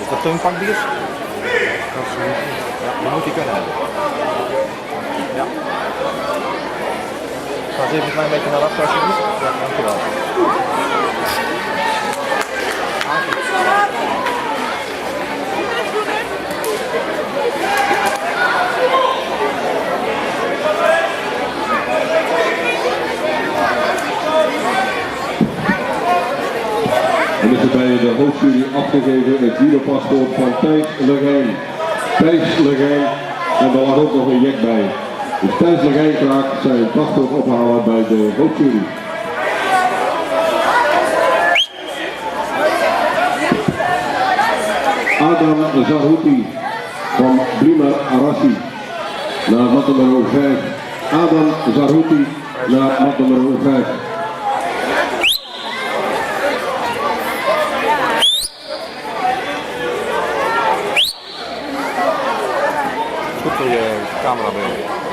Is dat tungpakbier? Ja, dat moet hij kunnen hebben. Ja. Ga eens even een klein beetje naar achter alsjeblieft. Ja, dankjewel. En is er bij de hoofdjury afgegeven het wielerpaspoort van Thijs Legijn. Thijs Legijn, en daar lag ook nog een jek bij. Dus Thijs Legijn graag zijn paspoort ophalen bij de hoofdjury. Adam Zarouti van Blima Arassi naar mat nummer 5. Adam Zarouti naar mat nummer 5. Goed voor je camera bij.